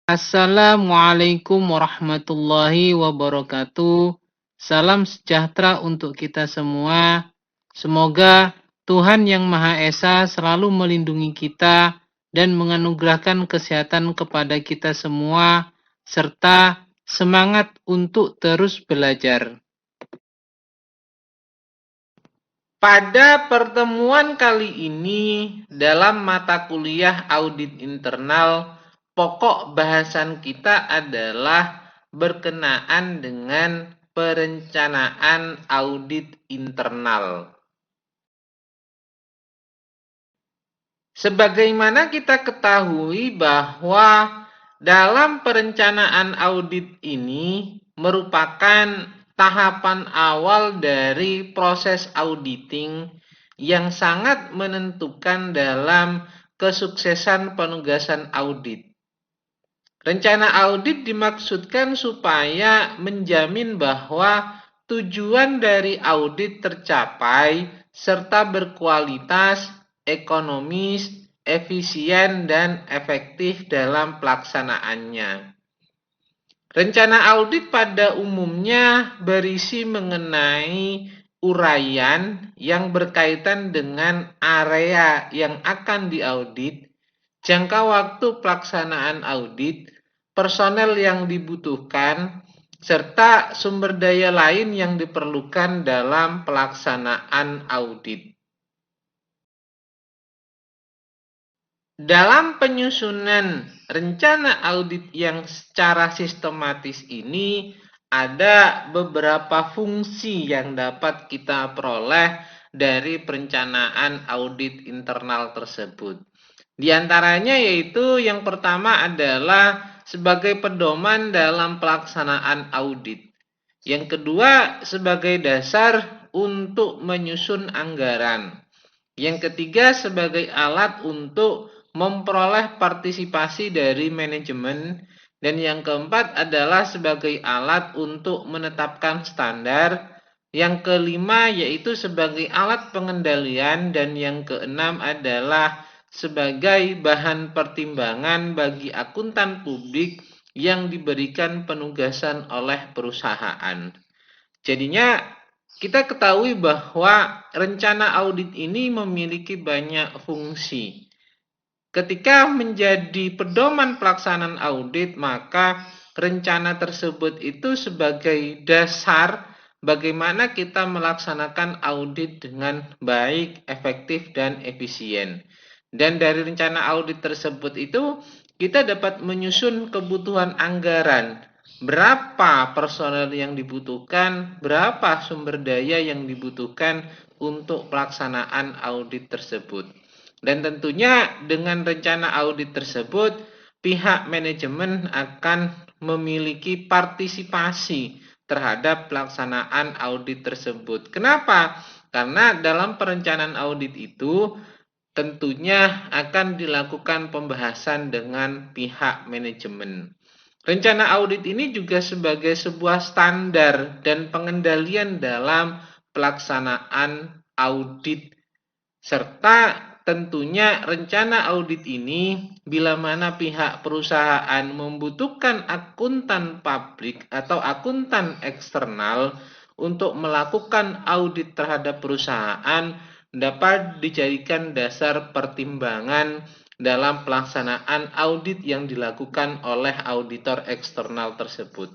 Assalamualaikum warahmatullahi wabarakatuh. Salam sejahtera untuk kita semua. Semoga Tuhan Yang Maha Esa selalu melindungi kita dan menganugerahkan kesehatan kepada kita semua, serta semangat untuk terus belajar. Pada pertemuan kali ini, dalam mata kuliah audit internal, pokok bahasan kita adalah berkenaan dengan perencanaan audit internal. Sebagaimana kita ketahui bahwa dalam perencanaan audit ini merupakan tahapan awal dari proses auditing yang sangat menentukan dalam kesuksesan penugasan audit. Rencana audit dimaksudkan supaya menjamin bahwa tujuan dari audit tercapai serta berkualitas, ekonomis, efisien, dan efektif dalam pelaksanaannya. Rencana audit pada umumnya berisi mengenai uraian yang berkaitan dengan area yang akan diaudit, jangka waktu pelaksanaan audit, personel yang dibutuhkan, serta sumber daya lain yang diperlukan dalam pelaksanaan audit. Dalam penyusunan rencana audit yang secara sistematis ini, ada beberapa fungsi yang dapat kita peroleh dari perencanaan audit internal tersebut. Di antaranya yaitu yang pertama adalah sebagai pedoman dalam pelaksanaan audit. Yang kedua sebagai dasar untuk menyusun anggaran. Yang ketiga sebagai alat untuk memperoleh partisipasi dari manajemen, dan yang keempat adalah sebagai alat untuk menetapkan standar, yang kelima yaitu sebagai alat pengendalian, dan yang keenam adalah sebagai bahan pertimbangan bagi akuntan publik yang diberikan penugasan oleh perusahaan. Jadinya kita ketahui bahwa rencana audit ini memiliki banyak fungsi. Ketika menjadi pedoman pelaksanaan audit, maka rencana tersebut itu sebagai dasar bagaimana kita melaksanakan audit dengan baik, efektif, dan efisien. Dan dari rencana audit tersebut itu kita dapat menyusun kebutuhan anggaran. Berapa personel yang dibutuhkan, berapa sumber daya yang dibutuhkan untuk pelaksanaan audit tersebut. Dan tentunya dengan rencana audit tersebut, pihak manajemen akan memiliki partisipasi terhadap pelaksanaan audit tersebut. Kenapa? Karena dalam perencanaan audit itu tentunya akan dilakukan pembahasan dengan pihak manajemen. Rencana audit ini juga sebagai sebuah standar dan pengendalian dalam pelaksanaan audit, serta tentunya rencana audit ini bila mana pihak perusahaan membutuhkan akuntan publik atau akuntan eksternal untuk melakukan audit terhadap perusahaan, dapat dijadikan dasar pertimbangan dalam pelaksanaan audit yang dilakukan oleh auditor eksternal tersebut.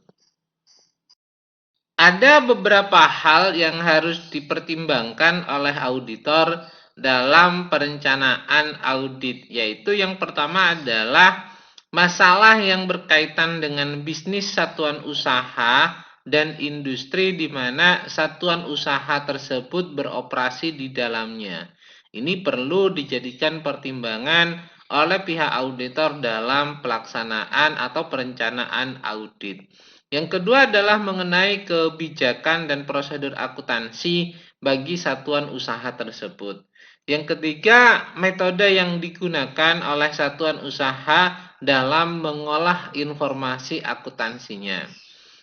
Ada beberapa hal yang harus dipertimbangkan oleh auditor dalam perencanaan audit, yaitu yang pertama adalah masalah yang berkaitan dengan bisnis satuan usaha dan industri di mana satuan usaha tersebut beroperasi di dalamnya. Ini perlu dijadikan pertimbangan oleh pihak auditor dalam pelaksanaan atau perencanaan audit. Yang kedua adalah mengenai kebijakan dan prosedur akuntansi bagi satuan usaha tersebut. Yang ketiga, metode yang digunakan oleh satuan usaha dalam mengolah informasi akuntansinya.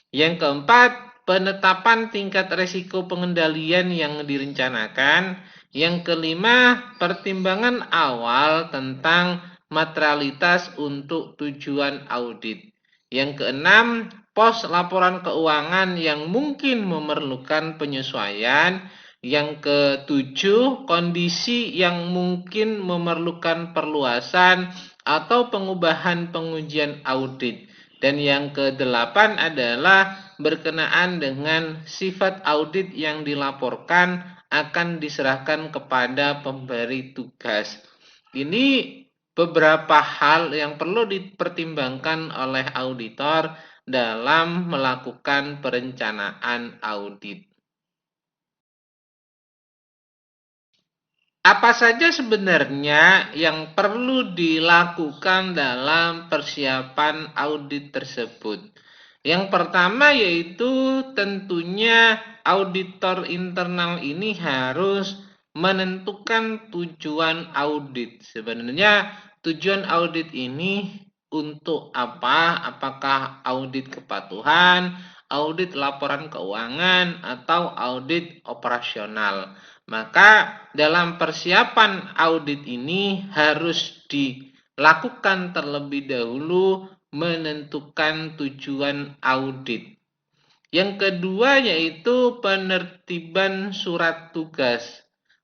Yang keempat, penetapan tingkat risiko pengendalian yang direncanakan. Yang kelima, pertimbangan awal tentang materialitas untuk tujuan audit. Yang keenam, pos laporan keuangan yang mungkin memerlukan penyesuaian. Yang ketujuh, kondisi yang mungkin memerlukan perluasan atau pengubahan pengujian audit. Dan yang kedelapan adalah berkenaan dengan sifat audit yang dilaporkan akan diserahkan kepada pemberi tugas. Ini beberapa hal yang perlu dipertimbangkan oleh auditor dalam melakukan perencanaan audit. Apa saja sebenarnya yang perlu dilakukan dalam persiapan audit tersebut? Yang pertama yaitu tentunya auditor internal ini harus menentukan tujuan audit. Sebenarnya tujuan audit ini untuk apa? Apakah audit kepatuhan, audit laporan keuangan, atau audit operasional? Maka dalam persiapan audit ini harus dilakukan terlebih dahulu menentukan tujuan audit. Yang kedua yaitu penertiban surat tugas.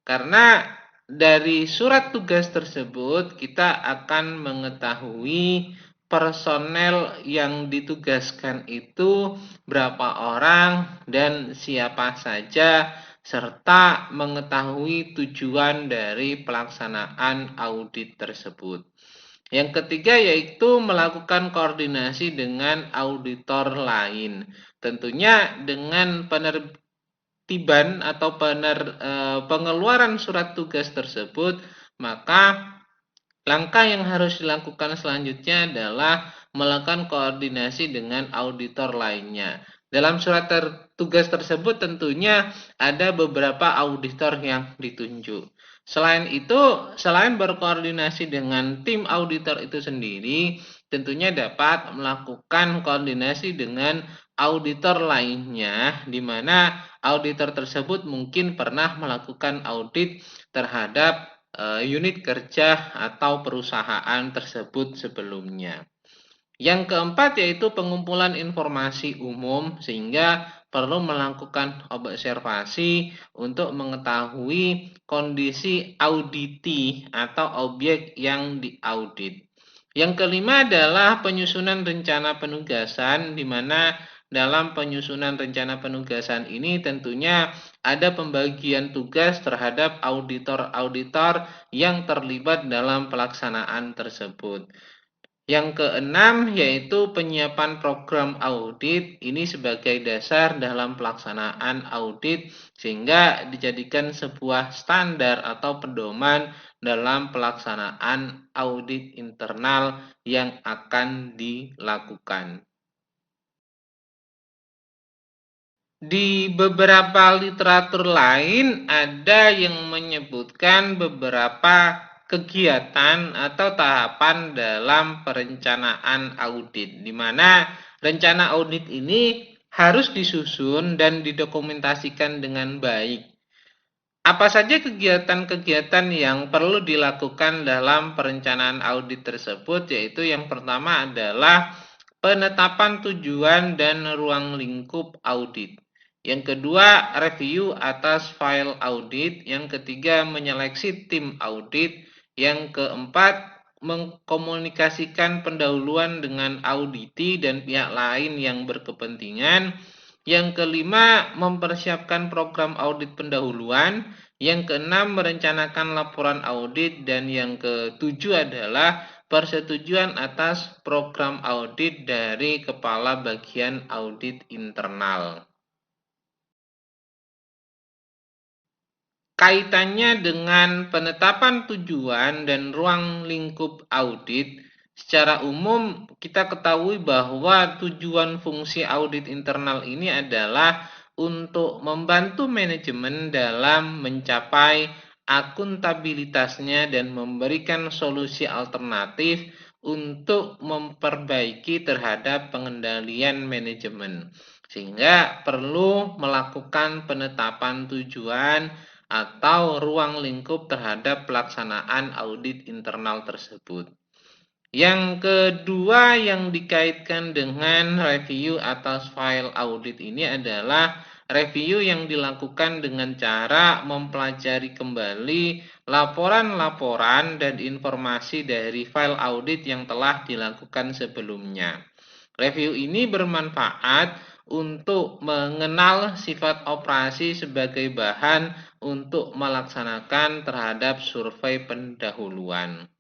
Karena dari surat tugas tersebut kita akan mengetahui personel yang ditugaskan itu berapa orang dan siapa saja, serta mengetahui tujuan dari pelaksanaan audit tersebut. Yang ketiga yaitu melakukan koordinasi dengan auditor lain. Tentunya dengan penertiban atau pengeluaran surat tugas tersebut, maka langkah yang harus dilakukan selanjutnya adalah melakukan koordinasi dengan auditor lainnya. Dalam surat tugas tersebut tentunya ada beberapa auditor yang ditunjuk. Selain itu, selain berkoordinasi dengan tim auditor itu sendiri, tentunya dapat melakukan koordinasi dengan auditor lainnya, di mana auditor tersebut mungkin pernah melakukan audit terhadap unit kerja atau perusahaan tersebut sebelumnya. Yang keempat yaitu pengumpulan informasi umum, sehingga perlu melakukan observasi untuk mengetahui kondisi auditi atau objek yang diaudit. Yang kelima adalah penyusunan rencana penugasan, di mana dalam penyusunan rencana penugasan ini tentunya ada pembagian tugas terhadap auditor-auditor yang terlibat dalam pelaksanaan tersebut. Yang keenam yaitu penyiapan program audit, ini sebagai dasar dalam pelaksanaan audit sehingga dijadikan sebuah standar atau pedoman dalam pelaksanaan audit internal yang akan dilakukan. Di beberapa literatur lain ada yang menyebutkan beberapa kegiatan atau tahapan dalam perencanaan audit, di mana rencana audit ini harus disusun dan didokumentasikan dengan baik. Apa saja kegiatan-kegiatan yang perlu dilakukan dalam perencanaan audit tersebut? Yaitu yang pertama adalah penetapan tujuan dan ruang lingkup audit. Yang kedua, review atas file audit. Yang ketiga, menyeleksi tim audit. Yang keempat, mengkomunikasikan pendahuluan dengan auditi dan pihak lain yang berkepentingan. Yang kelima, mempersiapkan program audit pendahuluan. Yang keenam, merencanakan laporan audit. Dan yang ketujuh adalah persetujuan atas program audit dari kepala bagian audit internal. Kaitannya dengan penetapan tujuan dan ruang lingkup audit, secara umum kita ketahui bahwa tujuan fungsi audit internal ini adalah untuk membantu manajemen dalam mencapai akuntabilitasnya dan memberikan solusi alternatif untuk memperbaiki terhadap pengendalian manajemen. Sehingga perlu melakukan penetapan tujuan atau ruang lingkup terhadap pelaksanaan audit internal tersebut. Yang kedua yang dikaitkan dengan review atas file audit ini adalah review yang dilakukan dengan cara mempelajari kembali laporan-laporan dan informasi dari file audit yang telah dilakukan sebelumnya. Review ini bermanfaat untuk mengenal sifat operasi sebagai bahan untuk melaksanakan terhadap survei pendahuluan.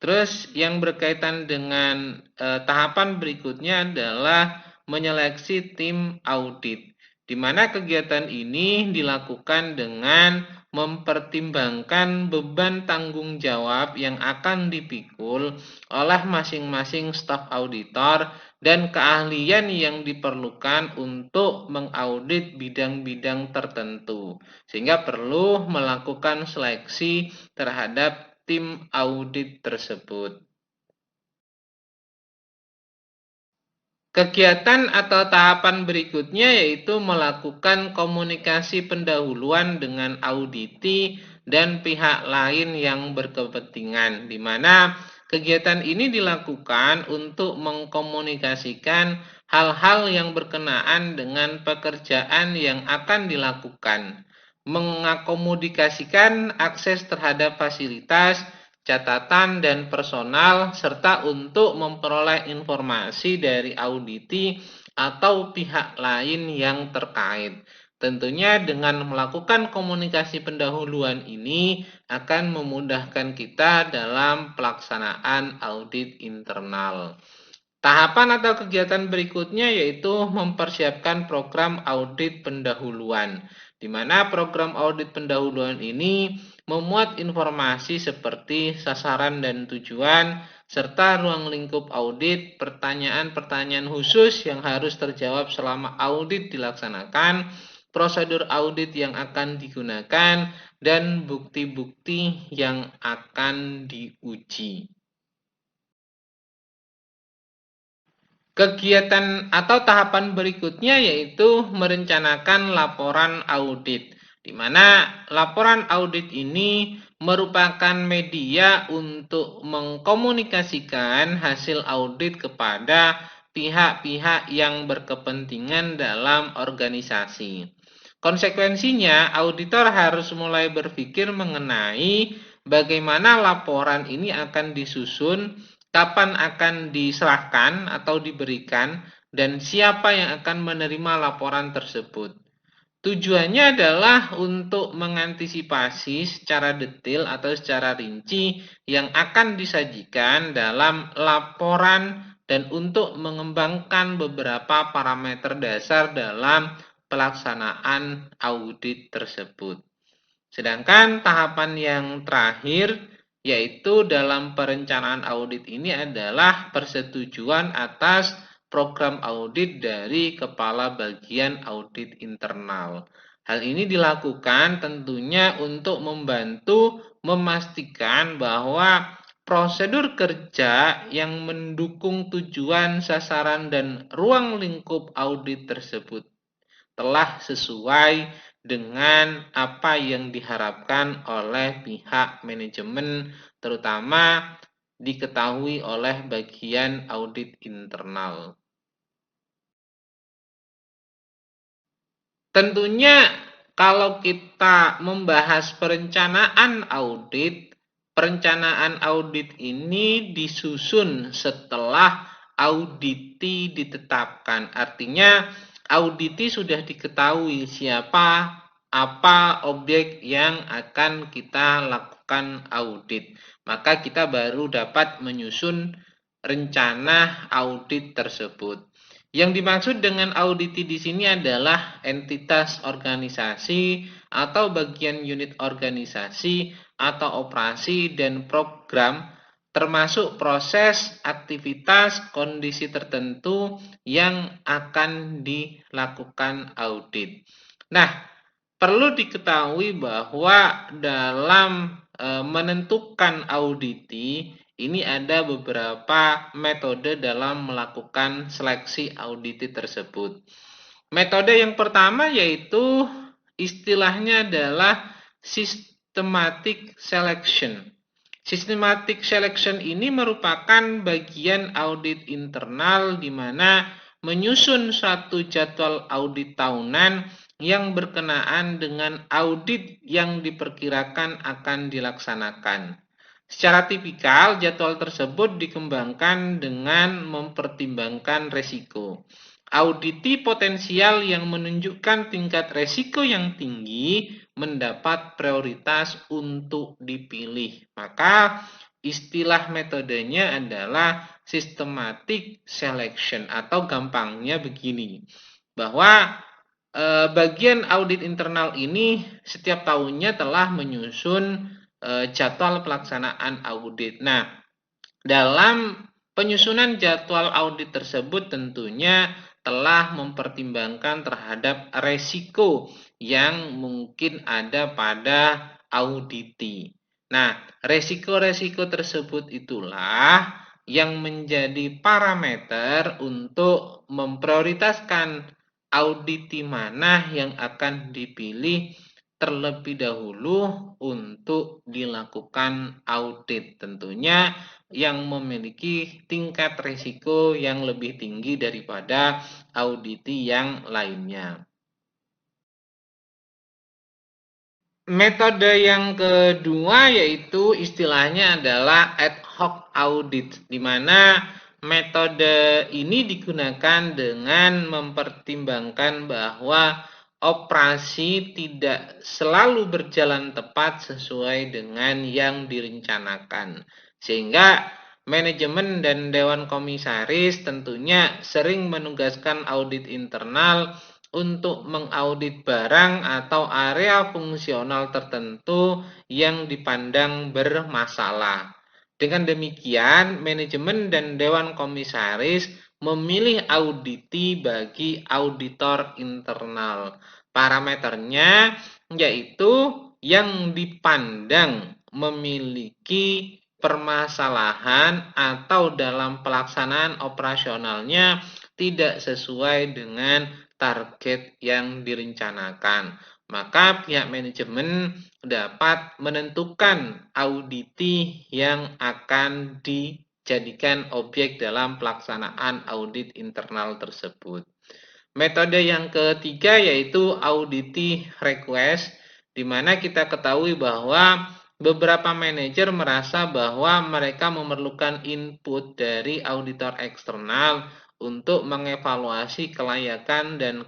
Terus yang berkaitan dengan tahapan berikutnya adalah menyeleksi tim audit, di mana kegiatan ini dilakukan dengan mempertimbangkan beban tanggung jawab yang akan dipikul oleh masing-masing staf auditor dan keahlian yang diperlukan untuk mengaudit bidang-bidang tertentu, sehingga perlu melakukan seleksi terhadap tim audit tersebut. Kegiatan atau tahapan berikutnya yaitu melakukan komunikasi pendahuluan dengan auditi dan pihak lain yang berkepentingan, di mana kegiatan ini dilakukan untuk mengkomunikasikan hal-hal yang berkenaan dengan pekerjaan yang akan dilakukan, mengakomodasikan akses terhadap fasilitas, catatan dan personal, serta untuk memperoleh informasi dari auditi atau pihak lain yang terkait. Tentunya dengan melakukan komunikasi pendahuluan ini akan memudahkan kita dalam pelaksanaan audit internal. Tahapan atau kegiatan berikutnya yaitu mempersiapkan program audit pendahuluan, di mana program audit pendahuluan ini memuat informasi seperti sasaran dan tujuan, serta ruang lingkup audit, pertanyaan-pertanyaan khusus yang harus terjawab selama audit dilaksanakan, prosedur audit yang akan digunakan, dan bukti-bukti yang akan diuji. Kegiatan atau tahapan berikutnya yaitu merencanakan laporan audit, di mana laporan audit ini merupakan media untuk mengkomunikasikan hasil audit kepada pihak-pihak yang berkepentingan dalam organisasi. Konsekuensinya, auditor harus mulai berpikir mengenai bagaimana laporan ini akan disusun, kapan akan diserahkan atau diberikan, dan siapa yang akan menerima laporan tersebut. Tujuannya adalah untuk mengantisipasi secara detail atau secara rinci yang akan disajikan dalam laporan dan untuk mengembangkan beberapa parameter dasar dalam pelaksanaan audit tersebut. Sedangkan tahapan yang terakhir yaitu dalam perencanaan audit ini adalah persetujuan atas program audit dari kepala bagian audit internal. Hal ini dilakukan tentunya untuk membantu memastikan bahwa prosedur kerja yang mendukung tujuan, sasaran, dan ruang lingkup audit tersebut telah sesuai dengan apa yang diharapkan oleh pihak manajemen, terutama diketahui oleh bagian audit internal. Tentunya kalau kita membahas perencanaan audit ini disusun setelah auditi ditetapkan. Artinya auditi sudah diketahui siapa, apa objek yang akan kita lakukan audit. Maka kita baru dapat menyusun rencana audit tersebut. Yang dimaksud dengan auditi di sini adalah entitas organisasi atau bagian unit organisasi atau operasi dan program, termasuk proses, aktivitas, kondisi tertentu yang akan dilakukan audit. Nah, perlu diketahui bahwa dalam menentukan auditi ini ada beberapa metode dalam melakukan seleksi auditi tersebut. Metode yang pertama yaitu istilahnya adalah systematic selection. Systematic selection ini merupakan bagian audit internal di mana menyusun suatu jadwal audit tahunan yang berkenaan dengan audit yang diperkirakan akan dilaksanakan. Secara tipikal, jadwal tersebut dikembangkan dengan mempertimbangkan resiko. Auditi potensial yang menunjukkan tingkat resiko yang tinggi mendapat prioritas untuk dipilih. Maka istilah metodenya adalah systematic selection, atau gampangnya begini, bahwa bagian audit internal ini setiap tahunnya telah menyusun jadwal pelaksanaan audit. Nah, dalam penyusunan jadwal audit tersebut tentunya telah mempertimbangkan terhadap resiko yang mungkin ada pada auditi. Nah, resiko-resiko tersebut itulah yang menjadi parameter untuk memprioritaskan auditi mana yang akan dipilih terlebih dahulu untuk dilakukan audit. Tentunya yang memiliki tingkat risiko yang lebih tinggi daripada auditi yang lainnya. Metode yang kedua yaitu istilahnya adalah ad hoc audit, di mana metode ini digunakan dengan mempertimbangkan bahwa operasi tidak selalu berjalan tepat sesuai dengan yang direncanakan. Sehingga manajemen dan dewan komisaris tentunya sering menugaskan audit internal untuk mengaudit barang atau area fungsional tertentu yang dipandang bermasalah. Dengan demikian, manajemen dan dewan komisaris memilih auditi bagi auditor internal. Parameternya yaitu yang dipandang memiliki permasalahan atau dalam pelaksanaan operasionalnya tidak sesuai dengan target yang direncanakan. Maka pihak manajemen dapat menentukan auditi yang akan dijadikan objek dalam pelaksanaan audit internal tersebut. Metode yang ketiga yaitu auditi request, di mana kita ketahui bahwa beberapa manajer merasa bahwa mereka memerlukan input dari auditor eksternal untuk mengevaluasi kelayakan dan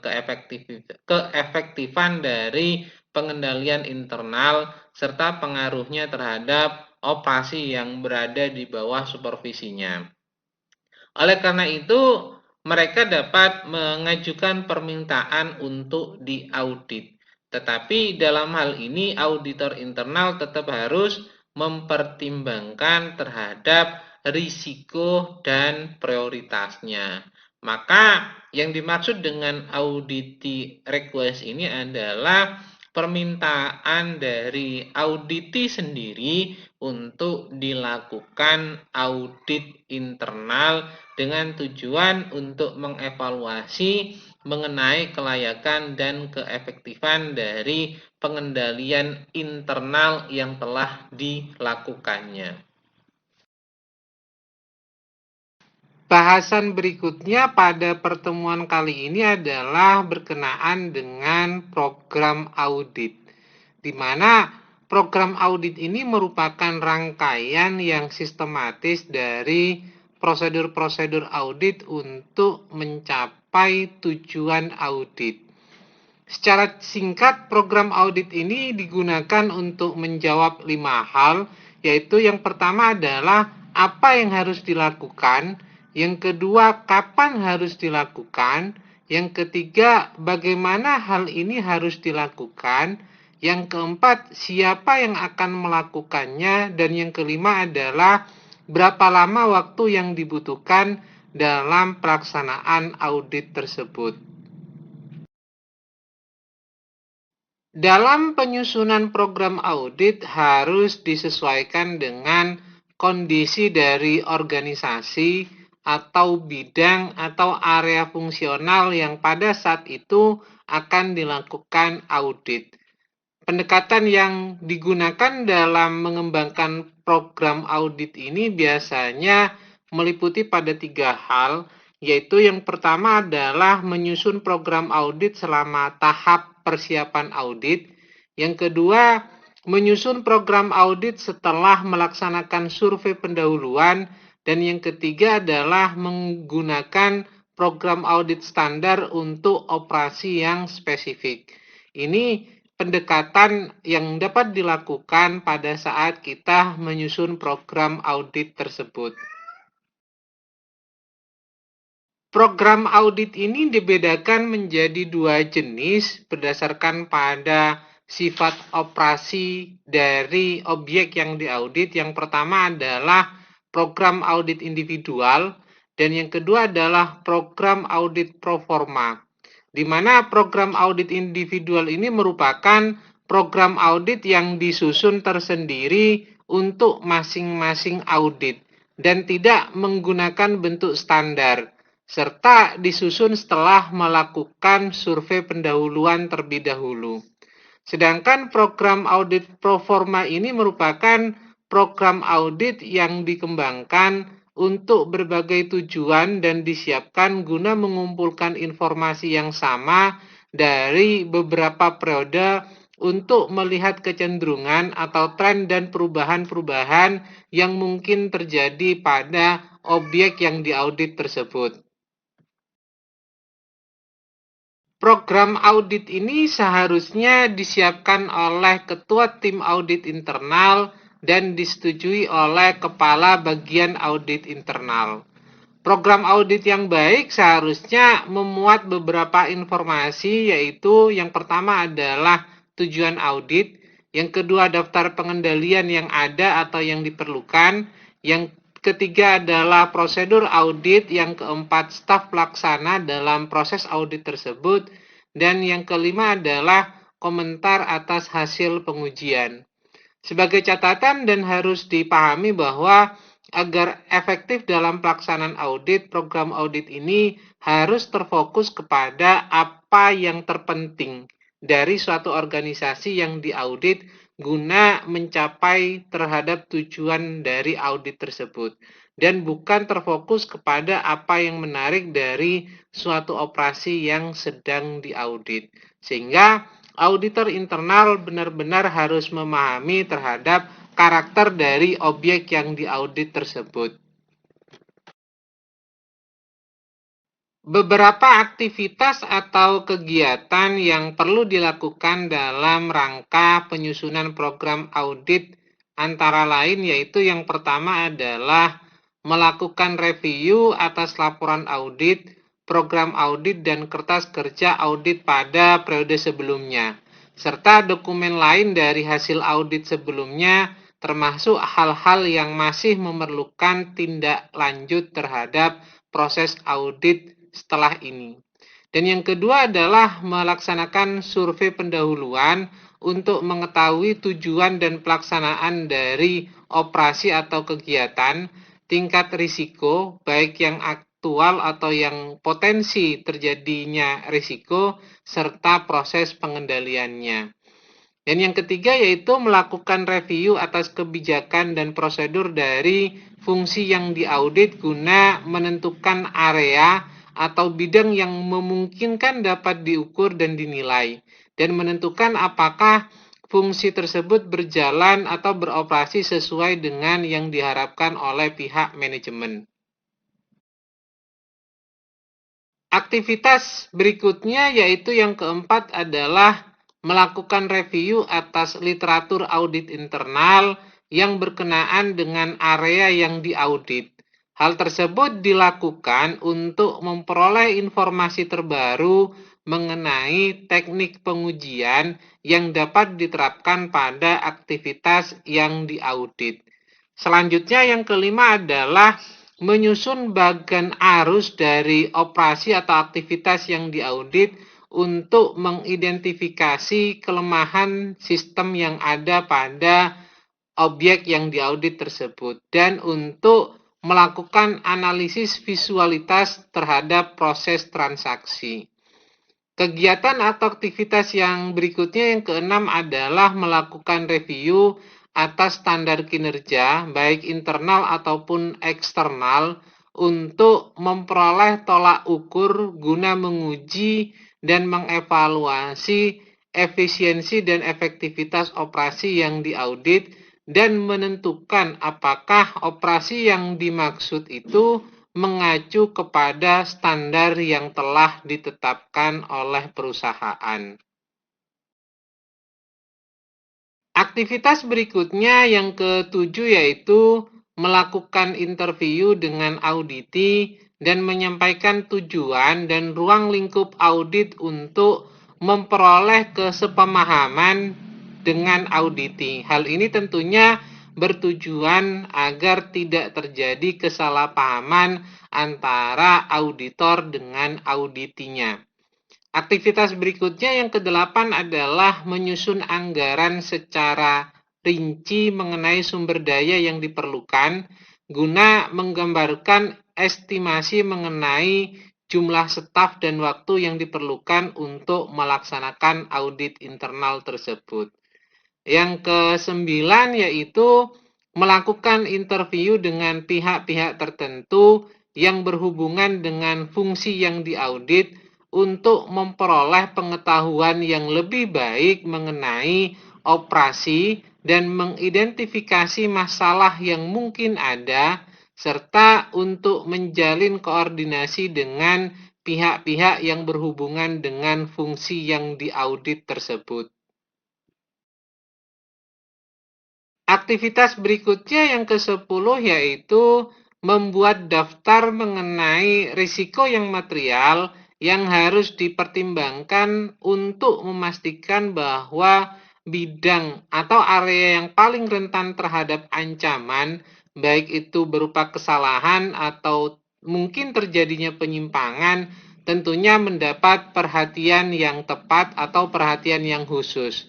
keefektifan dari pengendalian internal serta pengaruhnya terhadap operasi yang berada di bawah supervisinya. Oleh karena itu, mereka dapat mengajukan permintaan untuk diaudit. Tetapi dalam hal ini auditor internal tetap harus mempertimbangkan terhadap risiko dan prioritasnya. Maka yang dimaksud dengan auditi request ini adalah permintaan dari auditi sendiri untuk dilakukan audit internal dengan tujuan untuk mengevaluasi mengenai kelayakan dan keefektifan dari pengendalian internal yang telah dilakukannya. Bahasan berikutnya pada pertemuan kali ini adalah berkenaan dengan program audit, di mana program audit ini merupakan rangkaian yang sistematis dari prosedur-prosedur audit untuk mencapai tujuan audit. Secara singkat, program audit ini digunakan untuk menjawab 5 hal, yaitu yang pertama adalah apa yang harus dilakukan, yang kedua kapan harus dilakukan, yang ketiga bagaimana hal ini harus dilakukan, yang keempat siapa yang akan melakukannya, dan yang kelima adalah berapa lama waktu yang dibutuhkan dalam pelaksanaan audit tersebut. Dalam penyusunan program audit harus disesuaikan dengan kondisi dari organisasi atau bidang atau area fungsional yang pada saat itu akan dilakukan audit. Pendekatan yang digunakan dalam mengembangkan program audit ini biasanya meliputi pada 3 hal, yaitu yang pertama adalah menyusun program audit selama tahap persiapan audit, yang kedua menyusun program audit setelah melaksanakan survei pendahuluan, dan yang ketiga adalah menggunakan program audit standar untuk operasi yang spesifik. Ini pendekatan yang dapat dilakukan pada saat kita menyusun program audit tersebut. Program audit ini dibedakan menjadi 2 jenis berdasarkan pada sifat operasi dari objek yang diaudit. Yang pertama adalah program audit individual dan yang kedua adalah program audit pro forma. Di mana program audit individual ini merupakan program audit yang disusun tersendiri untuk masing-masing audit dan tidak menggunakan bentuk standar, serta disusun setelah melakukan survei pendahuluan terlebih dahulu. Sedangkan program audit pro forma ini merupakan program audit yang dikembangkan untuk berbagai tujuan dan disiapkan guna mengumpulkan informasi yang sama dari beberapa periode untuk melihat kecenderungan atau tren dan perubahan-perubahan yang mungkin terjadi pada objek yang diaudit tersebut. Program audit ini seharusnya disiapkan oleh ketua tim audit internal dan disetujui oleh kepala bagian audit internal. Program audit yang baik seharusnya memuat beberapa informasi, yaitu yang pertama adalah tujuan audit, yang kedua daftar pengendalian yang ada atau yang diperlukan, yang ketiga adalah prosedur audit, yang keempat staf pelaksana dalam proses audit tersebut, dan yang kelima adalah komentar atas hasil pengujian. Sebagai catatan dan harus dipahami bahwa agar efektif dalam pelaksanaan audit, program audit ini harus terfokus kepada apa yang terpenting dari suatu organisasi yang diaudit guna mencapai terhadap tujuan dari audit tersebut, dan bukan terfokus kepada apa yang menarik dari suatu operasi yang sedang diaudit. Sehingga auditor internal benar-benar harus memahami terhadap karakter dari objek yang diaudit tersebut. Beberapa aktivitas atau kegiatan yang perlu dilakukan dalam rangka penyusunan program audit antara lain yaitu yang pertama adalah melakukan review atas laporan audit, program audit, dan kertas kerja audit pada periode sebelumnya, serta dokumen lain dari hasil audit sebelumnya, termasuk hal-hal yang masih memerlukan tindak lanjut terhadap proses audit setelah ini. Dan yang kedua adalah melaksanakan survei pendahuluan untuk mengetahui tujuan dan pelaksanaan dari operasi atau kegiatan, tingkat risiko, baik yang aktual atau yang potensi terjadinya risiko, serta proses pengendaliannya. Dan yang ketiga yaitu melakukan review atas kebijakan dan prosedur dari fungsi yang diaudit guna menentukan area atau bidang yang memungkinkan dapat diukur dan dinilai, dan menentukan apakah fungsi tersebut berjalan atau beroperasi sesuai dengan yang diharapkan oleh pihak manajemen. Aktivitas berikutnya yaitu yang keempat adalah melakukan review atas literatur audit internal yang berkenaan dengan area yang diaudit. Hal tersebut dilakukan untuk memperoleh informasi terbaru mengenai teknik pengujian yang dapat diterapkan pada aktivitas yang diaudit. Selanjutnya yang kelima adalah menyusun bagan arus dari operasi atau aktivitas yang diaudit untuk mengidentifikasi kelemahan sistem yang ada pada objek yang diaudit tersebut dan untuk melakukan analisis visualitas terhadap proses transaksi. Kegiatan atau aktivitas yang berikutnya yang keenam adalah melakukan review atas standar kinerja, baik internal ataupun eksternal, untuk memperoleh tolak ukur guna menguji dan mengevaluasi efisiensi dan efektivitas operasi yang diaudit dan menentukan apakah operasi yang dimaksud itu mengacu kepada standar yang telah ditetapkan oleh perusahaan. Aktivitas berikutnya yang ketujuh yaitu melakukan interview dengan auditi dan menyampaikan tujuan dan ruang lingkup audit untuk memperoleh kesepemahaman dengan auditi. Hal ini tentunya bertujuan agar tidak terjadi kesalahpahaman antara auditor dengan auditinya. Aktivitas berikutnya yang kedelapan adalah menyusun anggaran secara rinci mengenai sumber daya yang diperlukan guna menggambarkan estimasi mengenai jumlah staf dan waktu yang diperlukan untuk melaksanakan audit internal tersebut. Yang kesembilan yaitu melakukan interview dengan pihak-pihak tertentu yang berhubungan dengan fungsi yang diaudit untuk memperoleh pengetahuan yang lebih baik mengenai operasi dan mengidentifikasi masalah yang mungkin ada, serta untuk menjalin koordinasi dengan pihak-pihak yang berhubungan dengan fungsi yang diaudit tersebut. Aktivitas berikutnya yang ke-10 yaitu membuat daftar mengenai risiko yang material yang harus dipertimbangkan untuk memastikan bahwa bidang atau area yang paling rentan terhadap ancaman, baik itu berupa kesalahan atau mungkin terjadinya penyimpangan, tentunya mendapat perhatian yang tepat atau perhatian yang khusus.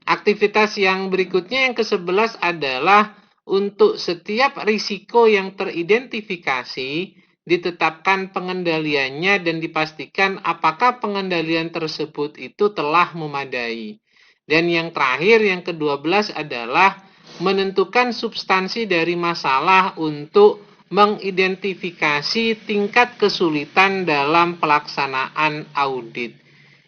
Aktivitas yang berikutnya yang ke-11 adalah untuk setiap risiko yang teridentifikasi, ditetapkan pengendaliannya dan dipastikan apakah pengendalian tersebut itu telah memadai. Dan yang terakhir, yang ke-12 adalah menentukan substansi dari masalah untuk mengidentifikasi tingkat kesulitan dalam pelaksanaan audit.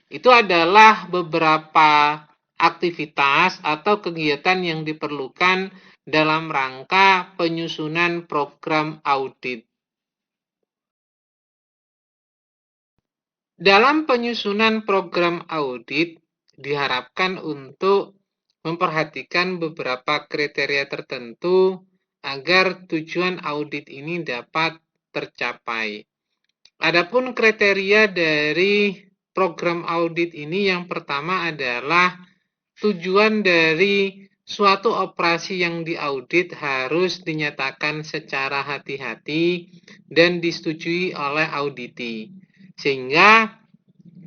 Itu adalah beberapa aktivitas atau kegiatan yang diperlukan dalam rangka penyusunan program audit. Dalam penyusunan program audit, diharapkan untuk memperhatikan beberapa kriteria tertentu agar tujuan audit ini dapat tercapai. Adapun kriteria dari program audit ini yang pertama adalah tujuan dari suatu operasi yang diaudit harus dinyatakan secara hati-hati dan disetujui oleh auditi. Sehingga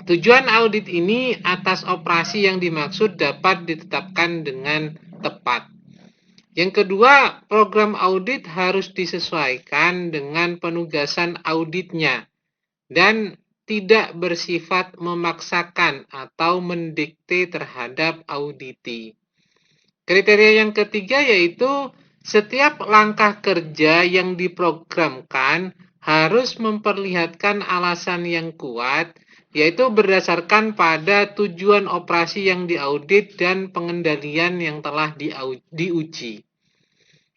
tujuan audit ini atas operasi yang dimaksud dapat ditetapkan dengan tepat. Yang kedua, program audit harus disesuaikan dengan penugasan auditnya dan tidak bersifat memaksakan atau mendikte terhadap auditi. Kriteria yang ketiga yaitu setiap langkah kerja yang diprogramkan harus memperlihatkan alasan yang kuat, yaitu berdasarkan pada tujuan operasi yang diaudit dan pengendalian yang telah diuji.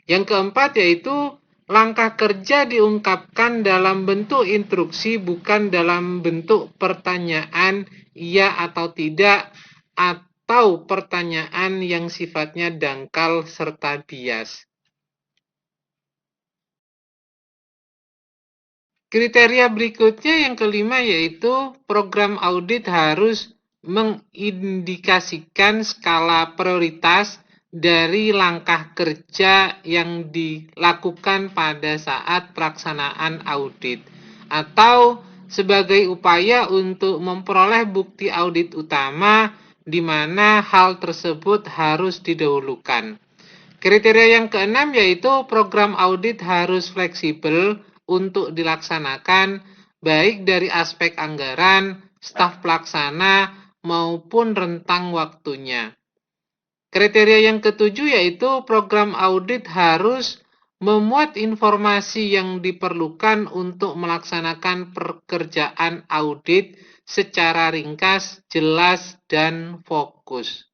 Yang keempat yaitu langkah kerja diungkapkan dalam bentuk instruksi, bukan dalam bentuk pertanyaan iya atau tidak, atau pertanyaan yang sifatnya dangkal serta bias. Kriteria berikutnya yang kelima yaitu program audit harus mengindikasikan skala prioritas dari langkah kerja yang dilakukan pada saat pelaksanaan audit atau sebagai upaya untuk memperoleh bukti audit utama di mana hal tersebut harus didahulukan. Kriteria yang keenam yaitu program audit harus fleksibel untuk dilaksanakan baik dari aspek anggaran, staf pelaksana maupun rentang waktunya. Kriteria yang ketujuh yaitu program audit harus memuat informasi yang diperlukan untuk melaksanakan pekerjaan audit secara ringkas, jelas, dan fokus.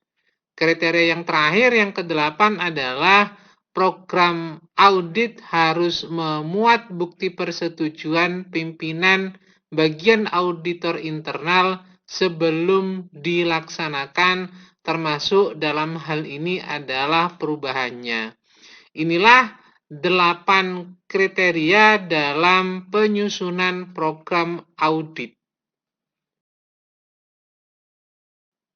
Kriteria yang terakhir, yang kedelapan, adalah program audit harus memuat bukti persetujuan pimpinan bagian auditor internal sebelum dilaksanakan, termasuk dalam hal ini adalah perubahannya. Inilah 8 kriteria dalam penyusunan program audit.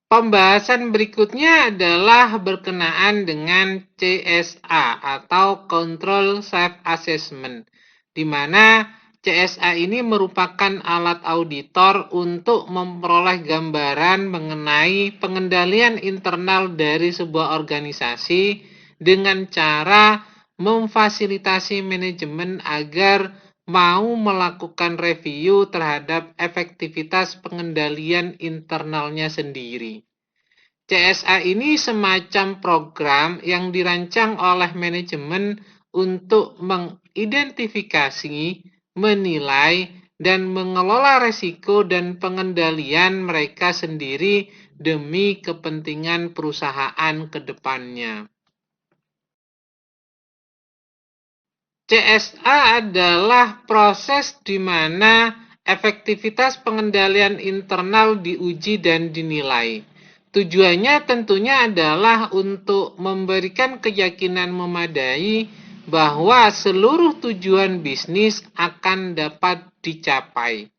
Pembahasan berikutnya adalah berkenaan dengan CSA atau Control Self-Assessment, di mana CSA ini merupakan alat auditor untuk memperoleh gambaran mengenai pengendalian internal dari sebuah organisasi dengan cara memfasilitasi manajemen agar mau melakukan review terhadap efektivitas pengendalian internalnya sendiri. CSA ini semacam program yang dirancang oleh manajemen untuk mengidentifikasi, menilai, dan mengelola resiko dan pengendalian mereka sendiri demi kepentingan perusahaan ke depannya. CSA adalah proses di mana efektivitas pengendalian internal diuji dan dinilai. Tujuannya tentunya adalah untuk memberikan keyakinan memadai bahwa seluruh tujuan bisnis akan dapat dicapai.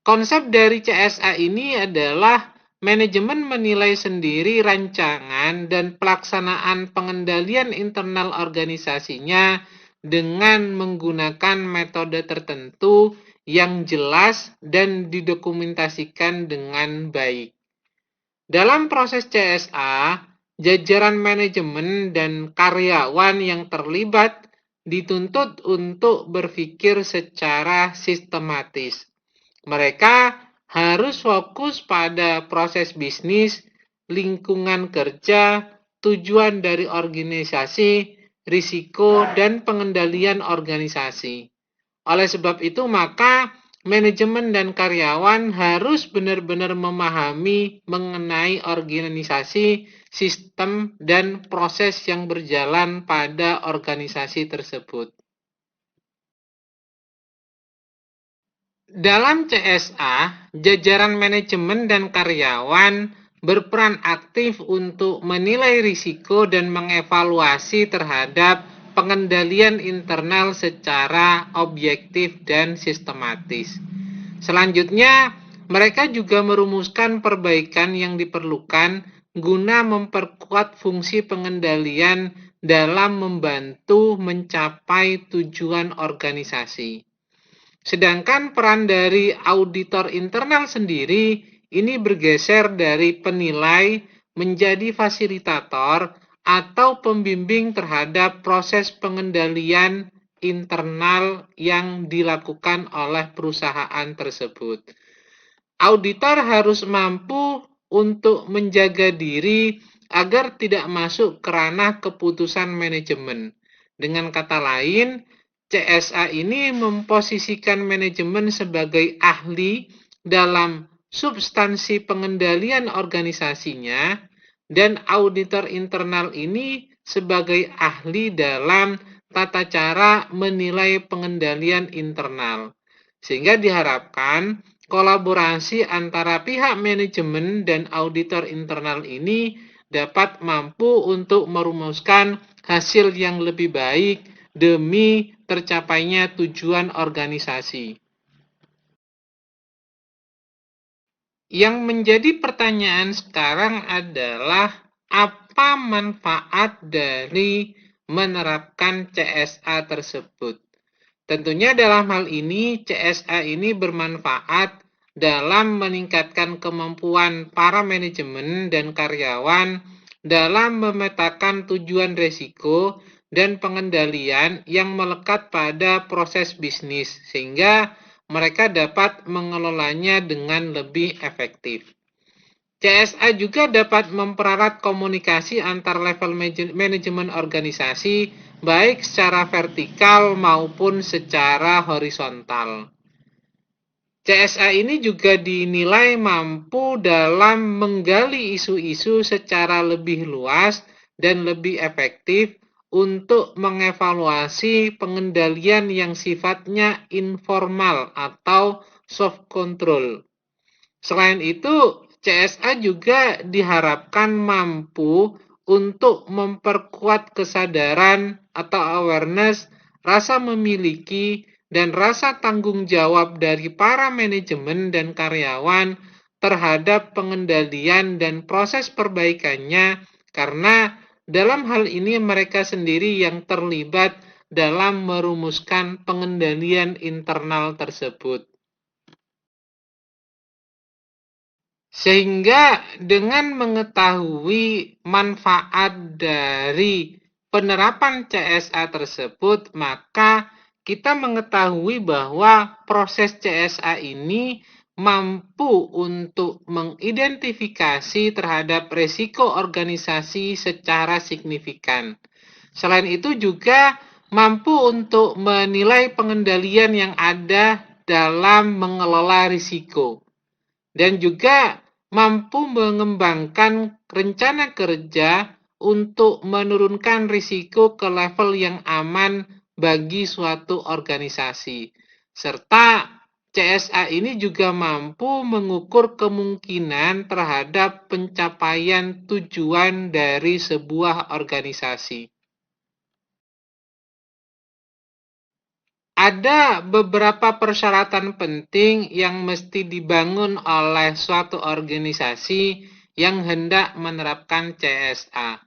Konsep dari CSA ini adalah manajemen menilai sendiri rancangan dan pelaksanaan pengendalian internal organisasinya dengan menggunakan metode tertentu yang jelas dan didokumentasikan dengan baik. Dalam proses CSA, jajaran manajemen dan karyawan yang terlibat dituntut untuk berpikir secara sistematis. Mereka harus fokus pada proses bisnis, lingkungan kerja, tujuan dari organisasi, risiko, dan pengendalian organisasi. Oleh sebab itu, maka manajemen dan karyawan harus benar-benar memahami mengenai organisasi, sistem, dan proses yang berjalan pada organisasi tersebut. Dalam CSA, jajaran manajemen dan karyawan berperan aktif untuk menilai risiko dan mengevaluasi terhadap pengendalian internal secara objektif dan sistematis. Selanjutnya, mereka juga merumuskan perbaikan yang diperlukan guna memperkuat fungsi pengendalian dalam membantu mencapai tujuan organisasi. Sedangkan peran dari auditor internal sendiri ini bergeser dari penilai menjadi fasilitator atau pembimbing terhadap proses pengendalian internal yang dilakukan oleh perusahaan tersebut. Auditor harus mampu untuk menjaga diri agar tidak masuk ke ranah keputusan manajemen. Dengan kata lain, CSA ini memposisikan manajemen sebagai ahli dalam substansi pengendalian organisasinya dan auditor internal ini sebagai ahli dalam tata cara menilai pengendalian internal. Sehingga diharapkan kolaborasi antara pihak manajemen dan auditor internal ini dapat mampu untuk merumuskan hasil yang lebih baik demi tercapainya tujuan organisasi. Yang menjadi pertanyaan sekarang adalah apa manfaat dari menerapkan CSA tersebut? Tentunya dalam hal ini CSA ini bermanfaat dalam meningkatkan kemampuan para manajemen dan karyawan dalam memetakan tujuan risiko dan pengendalian yang melekat pada proses bisnis, sehingga mereka dapat mengelolanya dengan lebih efektif. CSA juga dapat memperarat komunikasi antar level manajemen organisasi, baik secara vertikal maupun secara horizontal. CSA ini juga dinilai mampu dalam menggali isu-isu secara lebih luas dan lebih efektif untuk mengevaluasi pengendalian yang sifatnya informal atau soft control. Selain itu, CSA juga diharapkan mampu untuk memperkuat kesadaran atau awareness, rasa memiliki, dan rasa tanggung jawab dari para manajemen dan karyawan terhadap pengendalian dan proses perbaikannya, karena dalam hal ini mereka sendiri yang terlibat dalam merumuskan pengendalian internal tersebut. Sehingga dengan mengetahui manfaat dari penerapan CSA tersebut, maka kita mengetahui bahwa proses CSA ini mampu untuk mengidentifikasi terhadap risiko organisasi secara signifikan. Selain itu juga mampu untuk menilai pengendalian yang ada dalam mengelola risiko. Dan juga mampu mengembangkan rencana kerja untuk menurunkan risiko ke level yang aman bagi suatu organisasi. Serta CSA ini juga mampu mengukur kemungkinan terhadap pencapaian tujuan dari sebuah organisasi. Ada beberapa persyaratan penting yang mesti dibangun oleh suatu organisasi yang hendak menerapkan CSA.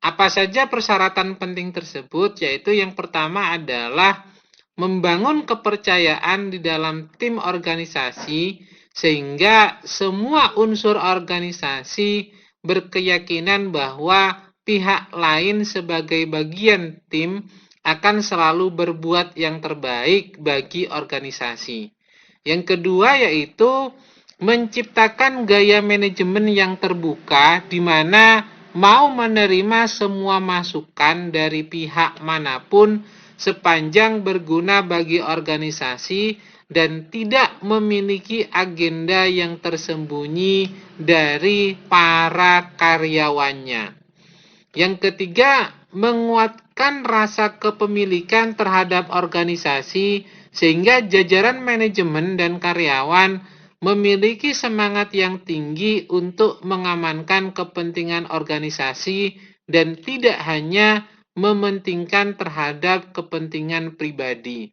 Apa saja persyaratan penting tersebut? Yaitu yang pertama adalah membangun kepercayaan di dalam tim organisasi sehingga semua unsur organisasi berkeyakinan bahwa pihak lain sebagai bagian tim akan selalu berbuat yang terbaik bagi organisasi. Yang kedua yaitu menciptakan gaya manajemen yang terbuka di mana mau menerima semua masukan dari pihak manapun sepanjang berguna bagi organisasi dan tidak memiliki agenda yang tersembunyi dari para karyawannya. Yang ketiga, menguatkan rasa kepemilikan terhadap organisasi sehingga jajaran manajemen dan karyawan memiliki semangat yang tinggi untuk mengamankan kepentingan organisasi dan tidak hanya mementingkan terhadap kepentingan pribadi.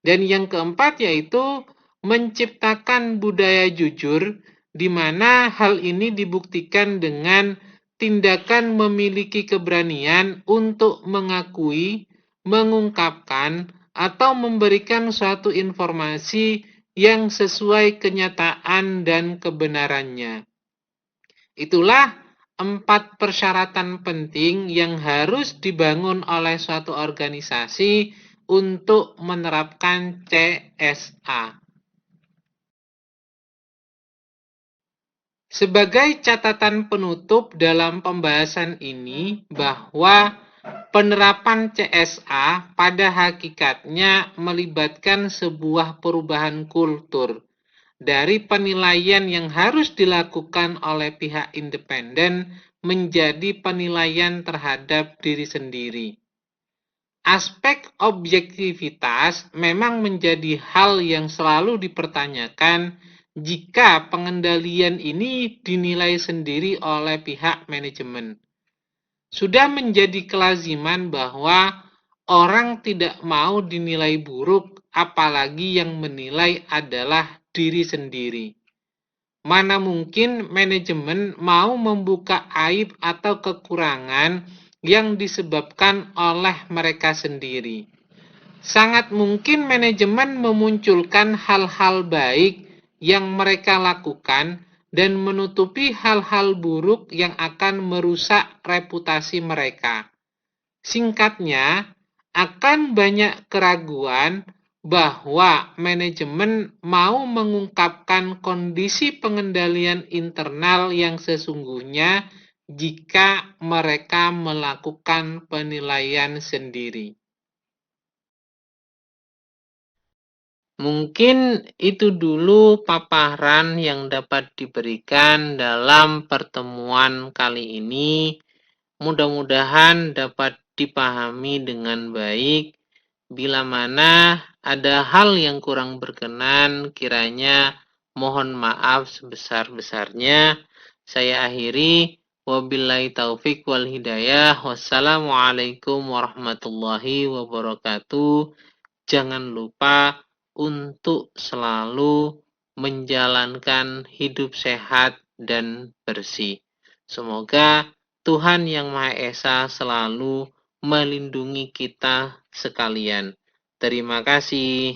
Dan yang keempat yaitu menciptakan budaya jujur, di mana hal ini dibuktikan dengan tindakan memiliki keberanian untuk mengakui, mengungkapkan, atau memberikan suatu informasi yang sesuai kenyataan dan kebenarannya. Itulah 4 persyaratan penting yang harus dibangun oleh suatu organisasi untuk menerapkan CSA. Sebagai catatan penutup dalam pembahasan ini bahwa penerapan CSA pada hakikatnya melibatkan sebuah perubahan kultur dari penilaian yang harus dilakukan oleh pihak independen menjadi penilaian terhadap diri sendiri. Aspek objektivitas memang menjadi hal yang selalu dipertanyakan jika pengendalian ini dinilai sendiri oleh pihak manajemen. Sudah menjadi kelaziman bahwa orang tidak mau dinilai buruk, apalagi yang menilai adalah diri sendiri. Mana mungkin manajemen mau membuka aib atau kekurangan yang disebabkan oleh mereka sendiri. Sangat mungkin manajemen memunculkan hal-hal baik yang mereka lakukan dan menutupi hal-hal buruk yang akan merusak reputasi mereka. Singkatnya, akan banyak keraguan, bahwa manajemen mau mengungkapkan kondisi pengendalian internal yang sesungguhnya jika mereka melakukan penilaian sendiri. Mungkin itu dulu paparan yang dapat diberikan dalam pertemuan kali ini. Mudah-mudahan dapat dipahami dengan baik. Bila mana ada hal yang kurang berkenan, kiranya mohon maaf sebesar-besarnya. Saya akhiri. Wabillahi taufik wal hidayah. Wassalamualaikum warahmatullahi wabarakatuh. Jangan lupa untuk selalu menjalankan hidup sehat dan bersih. Semoga Tuhan Yang Maha Esa selalu melindungi kita sekalian. Terima kasih.